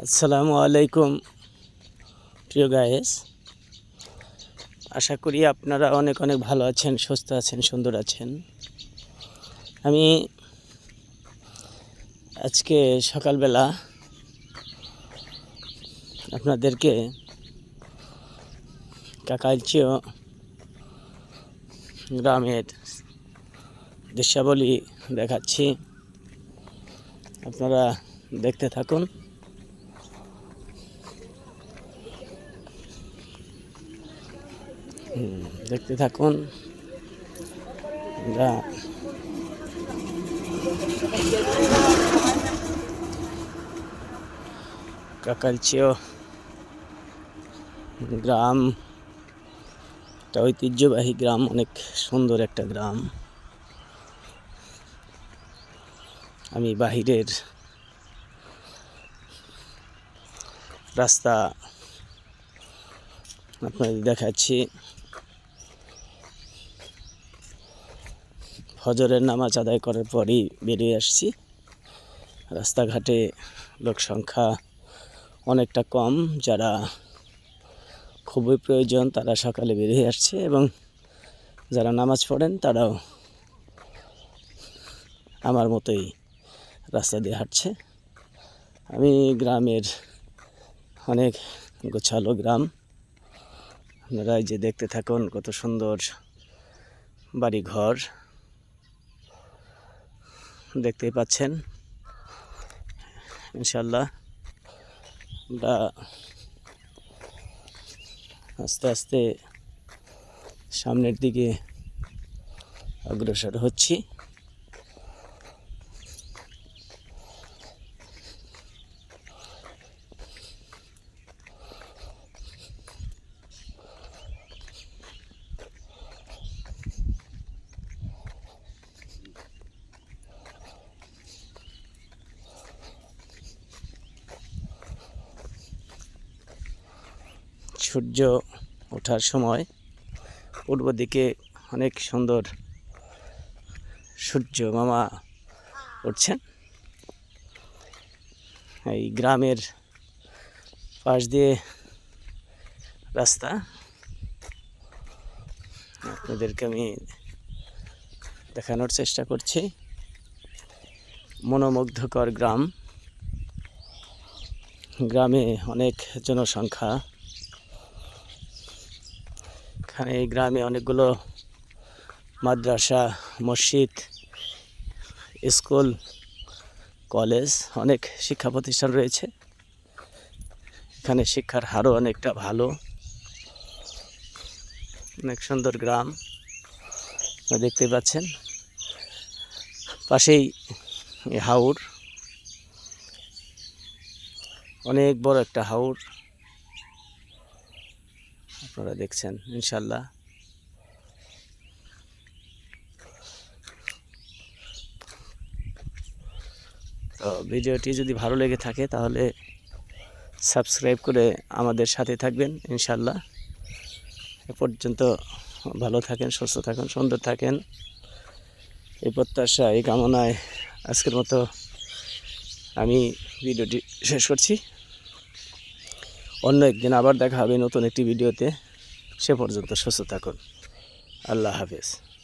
আসসালামু আলাইকুম প্রিয় গাইস, আশা করি আপনারা অনেক অনেক ভালো আছেন, সুস্থ আছেন, সুন্দর আছেন। আমি আজকে সকালবেলা আপনাদেরকে কাকাইলচিও গ্রামের দৃশ্যাবলী দেখাচ্ছি। আপনারা দেখতে থাকুন। দেখতে থাকুন। কাকাইলচিও গ্রাম একটা ঐতিহ্যবাহী গ্রাম, অনেক সুন্দর একটা গ্রাম। আমি বাহিরের রাস্তা আপনাদের দেখাচ্ছি। ফজরের নামাজ আদায় করার পরই বেরিয়ে আসছি। রাস্তাঘাটে লোক সংখ্যা অনেকটা কম, যারা খুবই প্রয়োজন তারা সকালে বেরিয়ে আসছে, এবং যারা নামাজ পড়েন তারাও আমার মতোই রাস্তা দিয়ে হাঁটছে। আমি গ্রামের অনেক গোছালো গ্রাম, আপনারা যে দেখতে থাকুন কত সুন্দর বাড়ি ঘর দেখতেই পাচ্ছেন। ইনশাল্লাহ আমরা আস্তে আস্তে সামনের দিকে অগ্রসর হচ্ছি। সূর্য ওঠার সময় পূর্ব দিকে অনেক সুন্দর সূর্য মামা উঠছেন। এই গ্রামের পাশ দিয়ে রাস্তা, আপনাদেরকে আমি দেখানোর চেষ্টা করছি। মনোমুগ্ধকর গ্রাম, গ্রামে অনেক জনসংখ্যা। এখানে এই গ্রামে অনেকগুলো মাদ্রাসা, মসজিদ, স্কুল, কলেজ, অনেক শিক্ষা প্রতিষ্ঠান রয়েছে। এখানে শিক্ষার হারও অনেকটা ভালো। অনেক সুন্দর গ্রাম দেখতে পাচ্ছেন। পাশেই হাওর, অনেক বড় একটা হাওর আপনারা দেখছেন। ইনশাল্লাহ তো ভিডিওটি যদি ভালো লেগে থাকে তাহলে সাবস্ক্রাইব করে আমাদের সাথে থাকবেন। ইনশাল্লাহ এ পর্যন্ত ভালো থাকেন, সুস্থ থাকেন, সুন্দর থাকেন, এই প্রত্যাশা, এই কামনায় আজকের মতো আমি ভিডিওটি শেষ করছি। অন্য একদিন আবার দেখা হবে নতুন একটি ভিডিওতে। সে পর্যন্ত সুস্থ থাকুন। আল্লাহ হাফেজ।